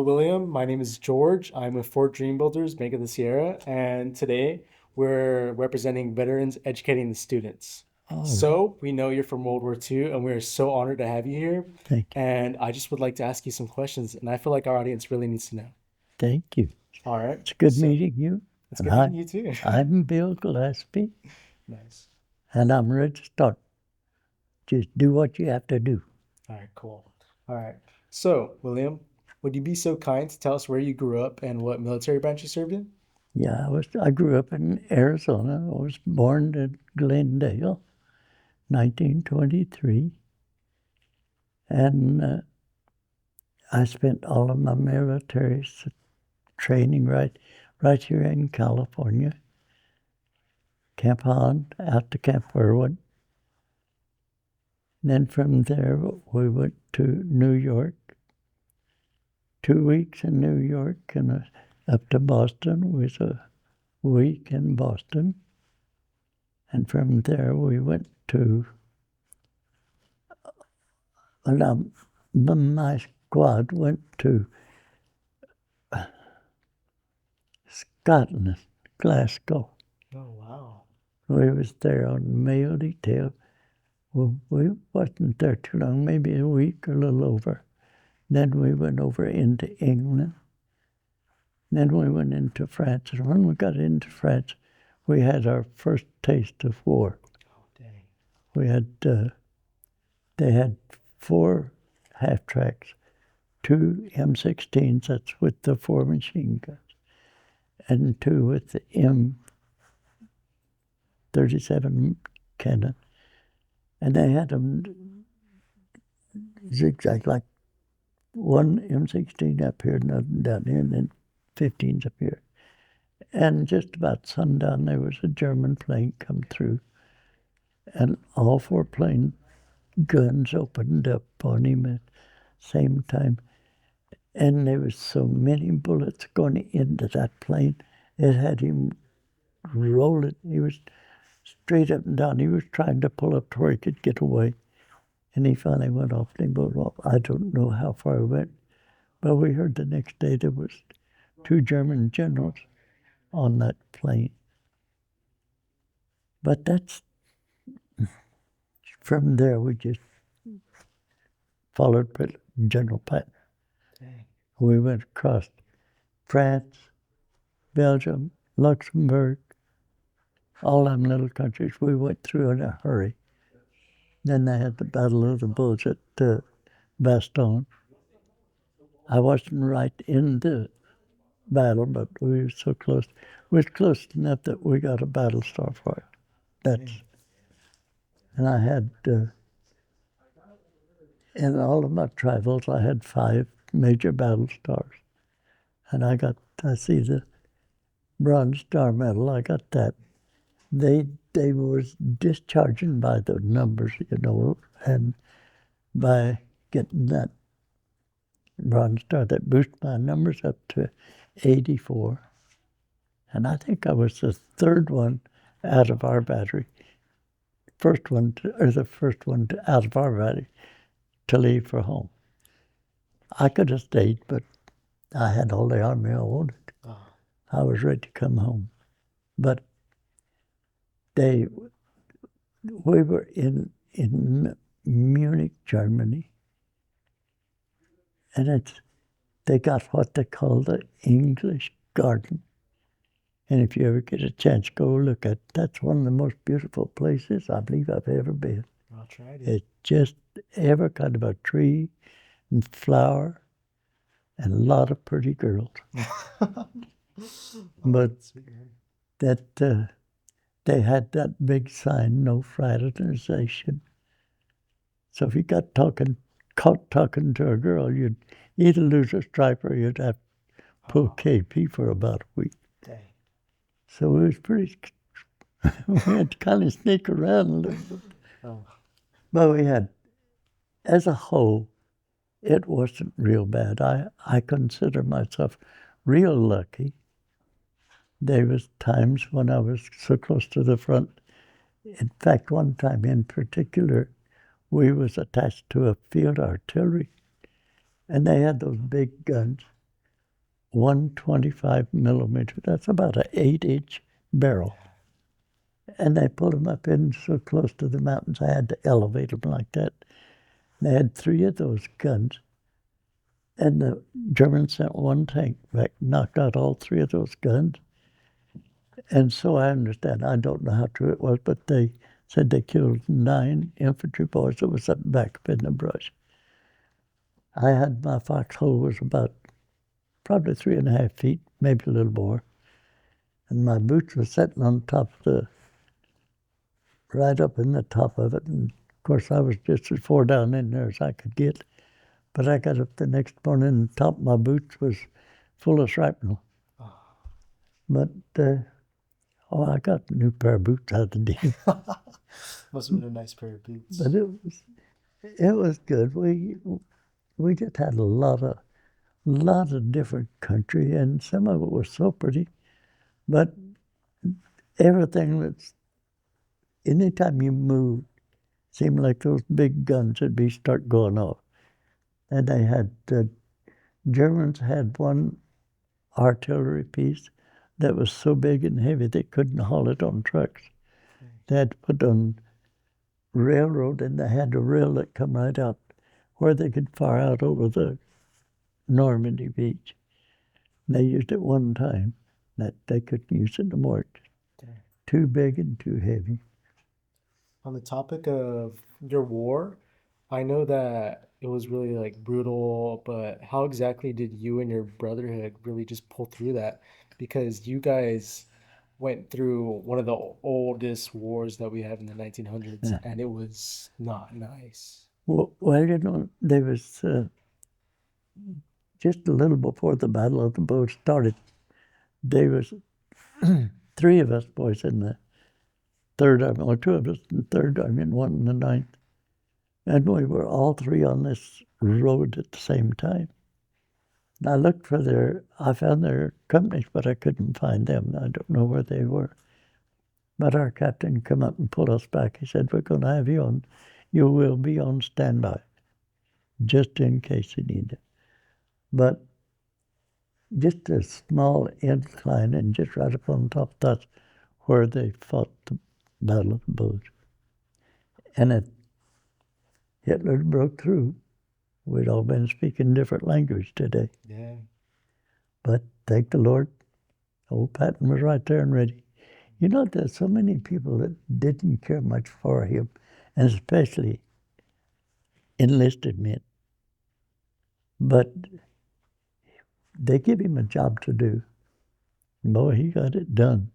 Hello, William. My name is George. I'm with Fort Dream Builders, Bank of the Sierra, and today we're representing veterans educating the students. All right. So, we know you're from World War II, and we are so honored to have you here. Thank you. And I just would like to ask you some questions, and I feel like our audience really needs to know. Thank you. All right. It's good So, meeting you. it's And good meeting you too. I'm Bill Glaspie, Nice. and I'm ready to start. Just do what you have to do. All right, cool. All right. So, William, would you be so kind to tell us where you grew up and what military branch you served in? Yeah, I grew up in Arizona. I was born in Glendale, 1923, and I spent all of my military training right here in California. Camp Holland, out to Camp Irwin. Then from there, we went to New York, 2 weeks in New York, and up to Boston with a week in Boston. And from there, we went to, well, my squad went to Scotland, Glasgow. Oh, wow. We was there on mail detail. Well, we wasn't there too long, maybe a week or a little over. Then we went over into England. Then we went into France. And when we got into France, we had our first taste of war. Oh, dang. We had, they had 4 half tracks, 2 M16s, that's with the 4 machine guns, and 2 with the M37 cannon. And they had them zigzag, like one M16 up here, another down here, and then 15s up here. And just about sundown, there was a German plane come through, and all 4 plane guns opened up on him at the same time. And there was so many bullets going into that plane, it had him rolling. He was straight up and down. He was trying to pull up to where he could get away. And he finally went off and he blew off. I don't know how far he went, but we heard the next day there was 2 German generals on that plane. But that's from there we just followed General Patton. Dang. We went across France, Belgium, Luxembourg, all them little countries we went through in a hurry. Then they had the Battle of the Bulge at Bastogne. I wasn't right in the battle, but we were so close. We were close enough that we got a battle star for it. That's, and I had, in all of my travels, I had 5 major battle stars. And I see the Bronze Star Medal, I got that. They was discharging by the numbers, and by getting that Bronze Star, that boosted my numbers up to 84. And I think I was the 3rd one out of our battery. The first one out of our battery to leave for home. I could have stayed, but I had all the army I wanted. Oh, I was ready to come home. But we were in Munich, Germany, and they got what they call the English Garden. And if you ever get a chance, go look at it. That's one of the most beautiful places I believe I've ever been. I'll try it. It's just every kind of a tree and flower and a lot of pretty girls. But that they had that big sign, no fraternization. So if you caught talking to a girl, you'd either lose a stripe or you'd have to pull KP for about a week. Dang. So it was pretty, we had to kind of sneak around a little bit. Oh. But we had, as a whole, it wasn't real bad. I consider myself real lucky. There was times when I was so close to the front. In fact, one time in particular, we was attached to a field artillery, and they had those big guns. 125 millimeter. That's about an 8-inch barrel. And they pulled them up in so close to the mountains, I had to elevate them like that. They had 3 of those guns, and the Germans sent one tank back, knocked out all 3 of those guns. And so I understand, I don't know how true it was, but they said they killed 9 infantry boys that was up back up in the brush. I had my foxhole was about probably 3.5 feet, maybe a little more, and my boots were sitting on top of right up in the top of it. And of course, I was just as far down in there as I could get. But I got up the next morning, and the top of my boots was full of shrapnel. Oh. But I got a new pair of boots out of the deal. Must have been a nice pair of boots. But it was good. We just had a lot of different country, and some of it was so pretty. But everything that's anytime you moved, seemed like those big guns would be start going off. And they had Germans had one artillery piece that was so big and heavy they couldn't haul it on trucks. They had to put it on railroad, and they had a rail that come right out where they could fire out over the Normandy beach. And they used it one time. That they couldn't use it no more. Too big and too heavy. On the topic of your war, I know that it was really like brutal, but how exactly did you and your brotherhood really just pull through that? Because you guys went through one of the oldest wars that we have in the 1900s, Yeah. and it was not nice. Well, there was just a little before the Battle of the Bulge started. There was 3 of us boys in the Third Army, or 2 of us in the Third Army, and 1 in the Ninth. And we were all 3 on this road at the same time. And I found their companies, but I couldn't find them. I don't know where they were. But our captain come up and pulled us back. He said, "We're going to have you will be on standby, just in case you need it." But just a small incline, and just right up on top, that's where they fought the Battle of the Bulge. And if Hitler broke through, we'd all been speaking different language today. Yeah. But thank the Lord, old Patton was right there and ready. You know, there's so many people that didn't care much for him, and especially enlisted men. But they give him a job to do. Boy, he got it done.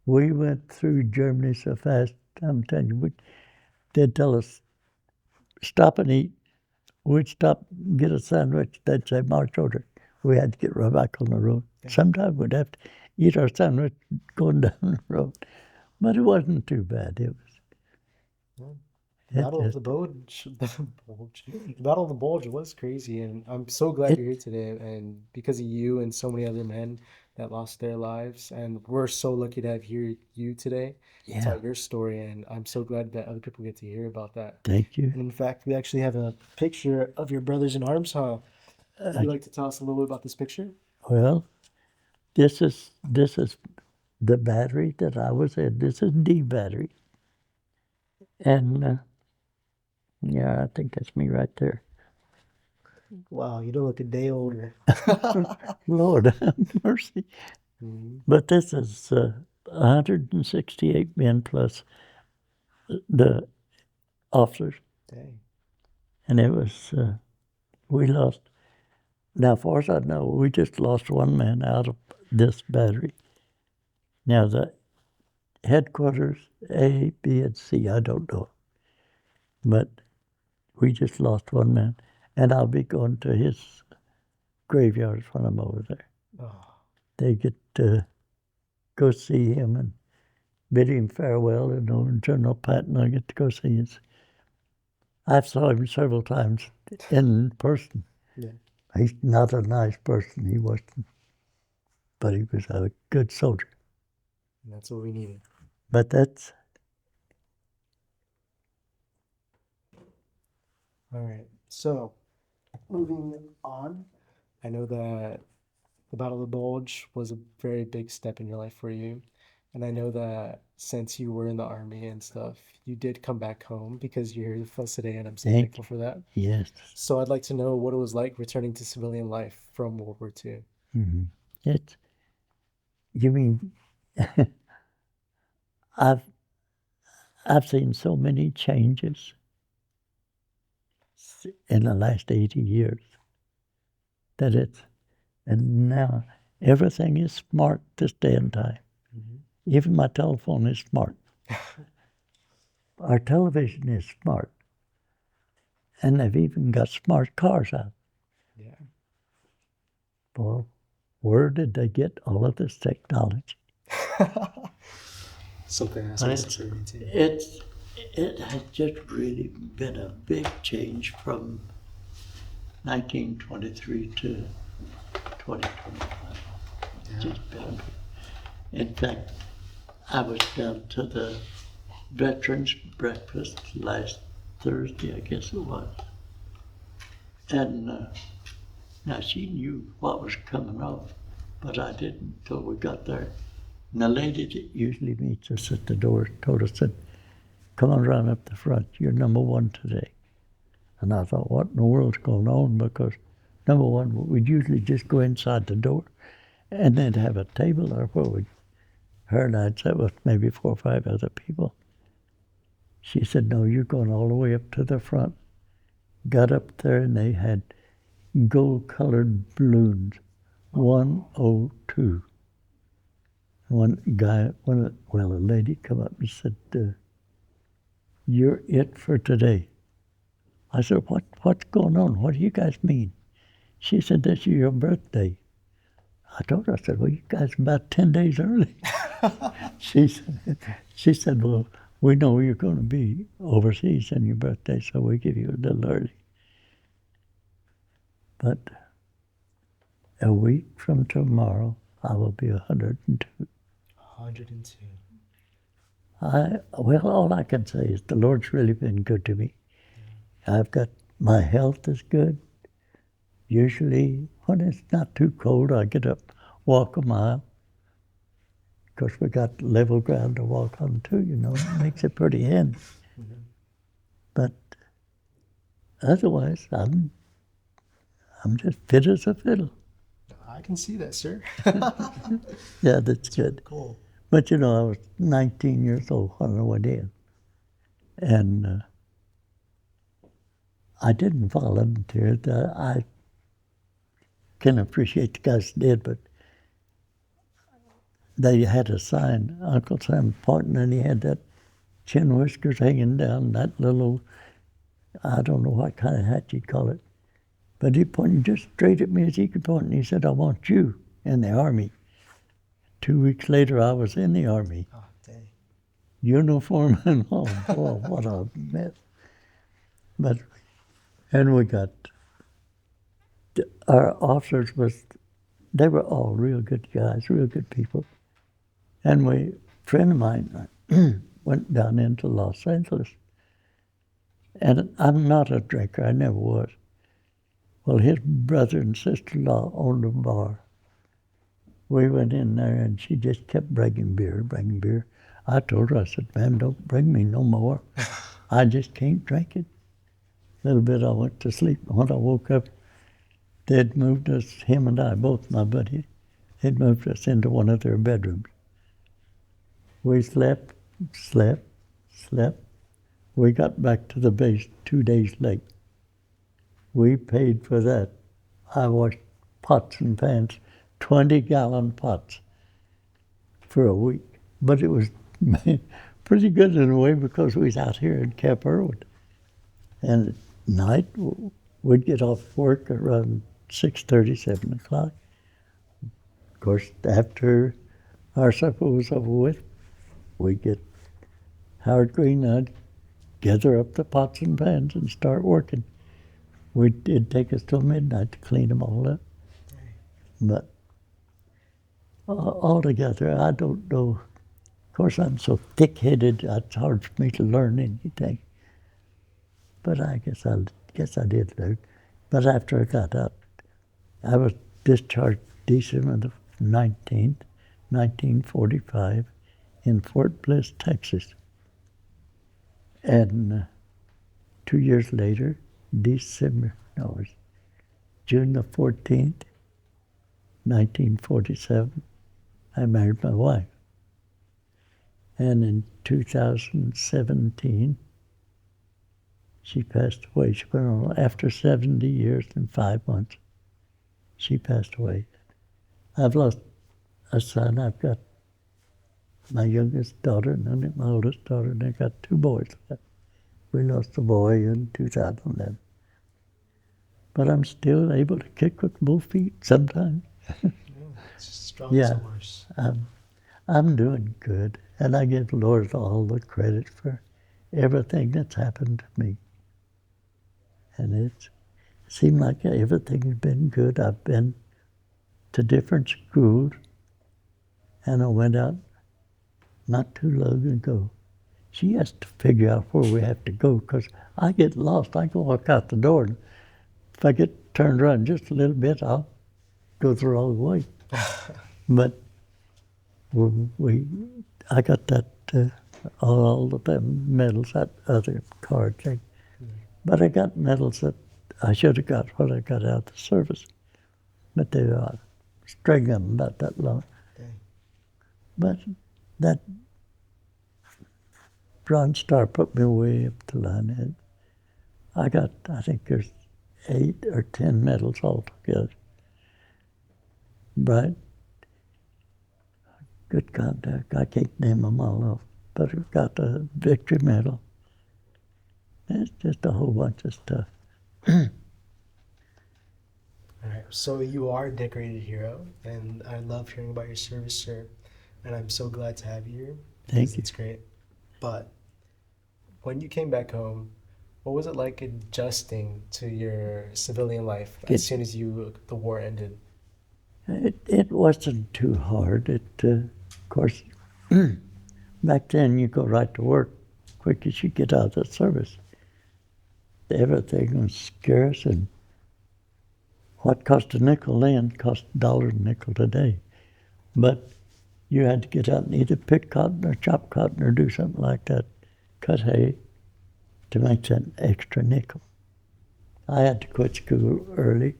We went through Germany so fast, I'm telling you, they'd tell us, stop and eat. We'd stop, get a sandwich. They'd say, march order. We had to get right back on the road. Sometimes we'd have to eat our sandwich going down the road. But it wasn't too bad. It Yeah. was, Battle of the Bulge, the Battle of the Bulge was crazy, and I'm so glad it, you're here today. And because of you and so many other men that lost their lives, and we're so lucky to have here you today to yeah, tell your story. And I'm so glad that other people get to hear about that. thank you. And in fact, we actually have a picture of your brothers in arms, huh? Would Uh, you like to tell us a little bit about this picture? well, this is the battery that I was in. This is D battery. And yeah, I think that's me right there. Wow, you don't look a day older. Lord have mercy. Mhm. But this is 168 men plus the officers. Dang. And it was, we lost, now, as far as I know, we just lost one man out of this battery. Now, the headquarters, A, B, and C, I don't know. But we just lost one man. And I'll be going to his graveyard when I'm over there. Oh, They get to go see him and bid him farewell. And General Patton, I get to go see his. I've saw him several times in person. yeah. He's not a nice person, he wasn't, but he was a good soldier. And that's what we needed. But that's, All right. So, moving on, I know that the Battle of the Bulge was a very big step in your life for you. And I know that since you were in the army and stuff, you did come back home because you're here with us today, and I'm so Thank thankful for that. Yes. So I'd like to know what it was like returning to civilian life from World War II. Mm-hmm. It's, you mean, I've, I've seen so many changes in the last 80 years that it's, and now everything is smart this day and time. Mhm. Even my telephone is smart. Our television is smart. And they've even got smart cars out. Yeah. Well, where did they get all of this technology? Something else But was surprising too. it has just really been a big change from 1923 to 2025. It's Yeah. just been. In fact, I was down to the Veterans Breakfast last Thursday, I guess it was. And now she knew what was coming up, but I didn't until we got there. And the lady that usually meets us at the door told us that, come on around up the front, you're number one today. And I thought, what in the world's going on? Because number one, we'd usually just go inside the door and they'd have a table there where her and I'd sit with maybe 4 or 5 other people. She said, no, you're going all the way up to the front. Got up there and they had gold-colored balloons, 102. One guy, a lady come up and said, you're it for today. I said, what's going on? What do you guys mean? She said, this is your birthday. I told her, I said, well, you guys are about 10 days early. she, said, she said, well, we know you're going to be overseas on your birthday, so we give you a little early. But a week from tomorrow, I will be 102. 102. Well, all I can say is the Lord's really been good to me. I've got, my health is good. Usually, when it's not too cold, I get up, walk a mile. Of course, we got level ground to walk on too, It makes it pretty handy. Mhm. But otherwise, I'm just fit as a fiddle. I can see that, sir. Yeah, that's good. Cool. But I was 19 years old when I went in. And I didn't volunteer. I can appreciate the guys that did, but they had a sign, Uncle Sam pointing, and he had that chin whiskers hanging down, that little, I don't know what kind of hat you'd call it. But he pointed just straight at me as he could point, and he said, I want you in the Army. 2 weeks later, I was in the Army. Oh, dang. Uniform and all. Oh, what a mess. But, and we got, our officers they were all real good guys, real good people. And a friend of mine went down into Los Angeles. And I'm not a drinker, I never was. Well, his brother and sister-in-law owned a bar. We went in there and she just kept bringing beer, bringing beer. I told her, I said, ma'am, don't bring me no more. I just can't drink it. A little bit I went to sleep. When I woke up, they'd moved us, him and I, both my buddy, they'd moved us into one of their bedrooms. We slept, slept, slept. We got back to the base 2 days late. We paid for that. I washed pots and pans, 20-gallon pots for a week. But it was pretty good in a way because we was out here in Camp Irwin. And at night, we'd get off work around 6:30, 7 o'clock. Of course, after our supper was over with, we'd get Howard Green and I'd gather up the pots and pans and start working. It'd take us till midnight to clean them all up. But altogether, I don't know. Of course, I'm so thick-headed, it's hard for me to learn anything. But I guess I did learn. But after I got out, I was discharged December the 19th, 1945, in Fort Bliss, Texas. And 2 years later, June the 14th, 1947, I married my wife. And in 2017, she passed away. She went on after 70 years and 5 months. She passed away. I've lost a son. I've got my youngest daughter and then my oldest daughter, and I got two boys. We lost a boy in 2011. But I'm still able to kick with both feet sometimes. Yeah, it's just strong as Yeah, a horse. I'm doing good, and I give the Lord all the credit for everything that's happened to me. And it seemed like everything's been good. I've been to different schools, and I went out not too long ago. She has to figure out where we have to go because I get lost. I can walk out the door, and if I get turned around just a little bit, I'll go the wrong way. But I got that all of them medals, that other card thing. But I got medals that I should have got when I got out of the service. But they string them about that long. Dang. But that Bronze Star put me way up the line. And I think there's 8 or 10 medals altogether. Right? Good contact. I can't name them all off. But I've got a victory medal. It's just a whole bunch of stuff. All right, so you are a decorated hero, and I love hearing about your service, sir. And I'm so glad to have you here because Thank you. it's great. But when you came back home, what was it like adjusting to your civilian life as soon as the war ended? It wasn't too hard. Of course, back then you go right to work quick as you get out of the service. Everything was scarce, and what cost a nickel then cost $1 a nickel today. But you had to get out and either pick cotton or chop cotton or do something like that, cut hay, to make that extra nickel. I had to quit school early.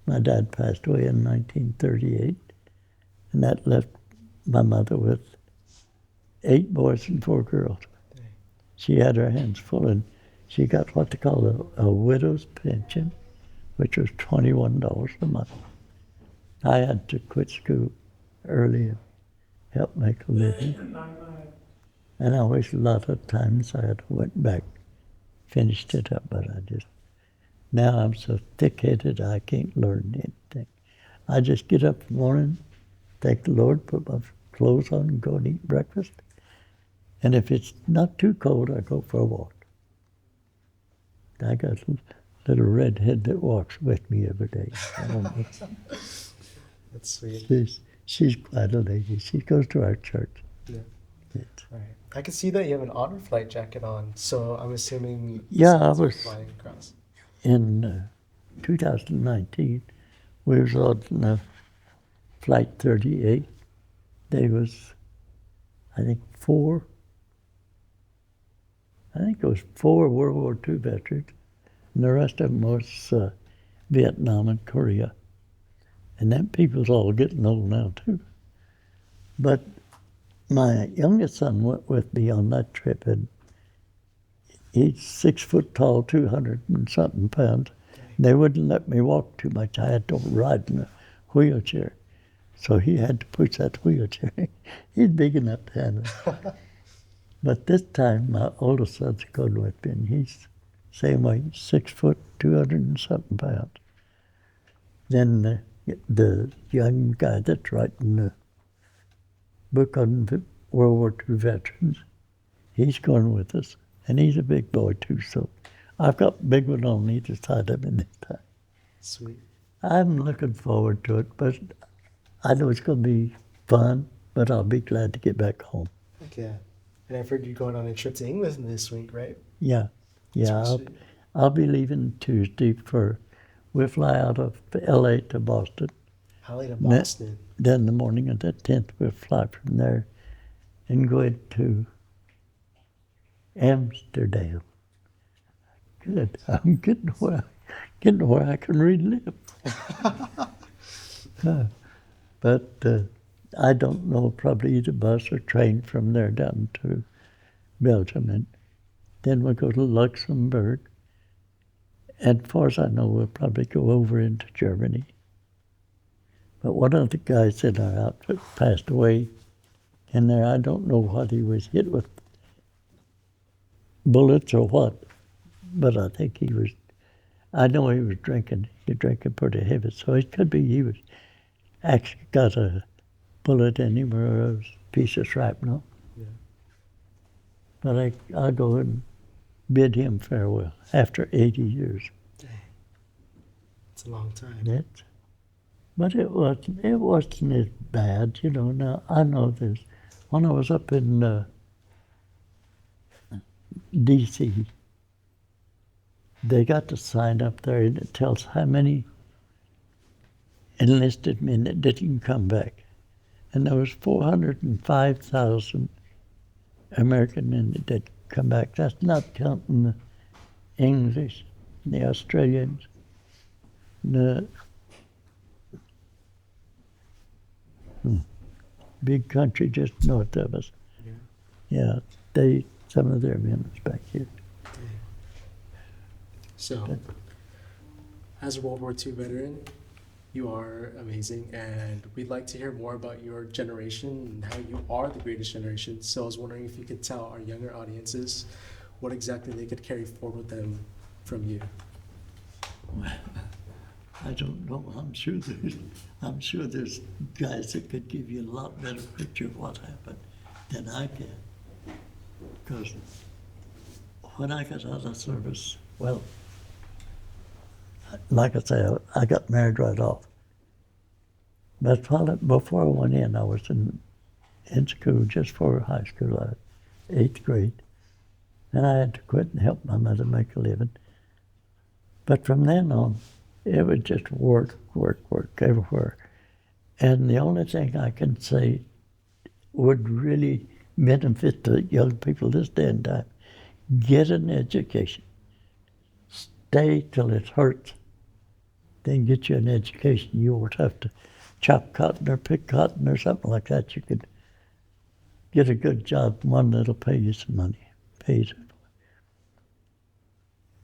My dad passed away in 1938, and that left my mother with 8 boys and 4 girls. She had her hands full, and she got what they call a widow's pension, which was $21 a month. I had to quit school early and help make a living. And I wish a lot of times I had went back, finished it up, but now I'm so thick-headed I can't learn anything. I just get up in the morning, thank the Lord, put my clothes on and go and eat breakfast. And if it's not too cold, I go for a walk. I got a little redhead that walks with me every day. That's sweet. She's quite a lady. She goes to our church. Yeah. Yes. All right. I can see that you have an honor flight jacket on, so I'm assuming Yeah, I someone's was flying across. in 2019. We was on Flight 38. There was, I think it was 4 World War II veterans, and the rest of them was Vietnam and Korea. And them people's all getting old now, too. But my youngest son went with me on that trip, and he's 6 foot tall, 200 and something pounds. They wouldn't let me walk too much. I had to ride in a wheelchair. So he had to push that wheelchair. He's big enough to handle it. But this time, my oldest son's going with me, and he's same way, 6 foot, 200 and something pounds. Then the young guy that's writing the book on World War II veterans, he's going with us, and he's a big boy too, so I've got a big one on either side of me this time. Sweet. I'm looking forward to it, but I know it's going to be fun, but I'll be glad to get back home. Heck yeah. And I've heard you're going on a trip to England this week, right? Yeah, That's I'll be leaving Tuesday we'll fly out of LA to Boston, LA to Ne- Boston. Then the morning of the 10th, we'll fly from there and go into Amsterdam. Good. I'm getting where I can relive. But I don't know, probably either bus or train from there down to Belgium. And then we'll go to Luxembourg. And as far as I know, we'll probably go over into Germany. But one of the guys in our outfit passed away in there. I don't know what he was hit with, bullets or what, but I think I know he was drinking. He was drinking pretty heavy, so it could be he was actually got a bullet in him or a piece of shrapnel. Yeah. But I'll go and bid him farewell after 80 years. Dang. It's a long time. But it wasn't as bad, you know. Now I know this. When I was up in D.C., they got the sign up there and it tells how many enlisted men that didn't come back. And there was 405,000 American men that did come back. That's not counting the English, the Australians, the big country just north of us. Yeah, some of their men was back here. So, as a World War II veteran, you are amazing, and we'd like to hear more about your generation and how you are the greatest generation. So I was wondering if you could tell our younger audiences what exactly they could carry forward with them from you. I don't know. I'm sure there's guys that could give you a lot better picture of what happened than I can. Because when I got out of service, well, like I say, I got married right off. But before I went in, I was in school just for high school, 8th grade. And I had to quit and help my mother make a living. But from then on, it was just work everywhere. And the only thing I can say would really benefit the young people this day and time, get an education. Stay till it hurts. Then get you an education. You won't have to chop cotton or pick cotton or something like that. You could get a good job, one that'll pay you some money.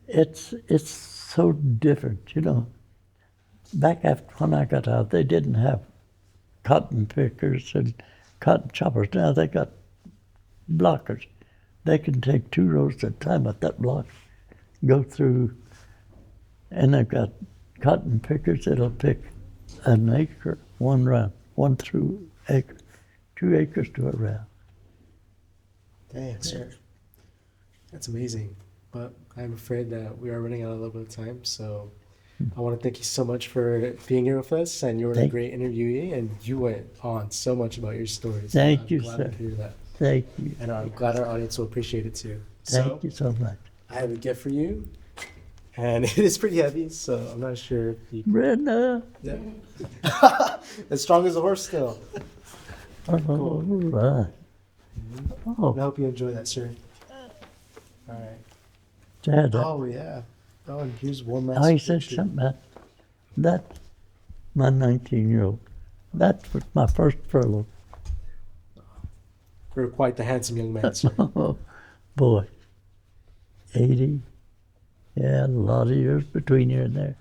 It's so different, you know. Back after when I got out, they didn't have cotton pickers and cotton choppers. Now they got blockers. They can take 2 rows at a time with that block, go through, and they've got cotton pickers that'll pick an acre, 1 round, 1 through acre, 2 acres to a round. Dang, sir. That's amazing. But I'm afraid that we are running out of a little bit of time, so I want to thank you so much for being here with us, and you were a great interviewee, and you went on so much about your stories. Thank you, I'm glad sir. to hear that. Thank you. And I'm glad our audience will appreciate it too. Thank you so much. I have a gift for you, and it is pretty heavy, so I'm not sure if you Brenda. Yeah. As strong as a horse still. All right. I Oh, hope you enjoy that, sir. All right. Dad. Oh, yeah. Oh, and here's one last I said picture. something about that. My 19-year-old. That was my first furlough. You're quite the handsome young man, sir. Oh, boy. 80. Yeah, a lot of years between here and there.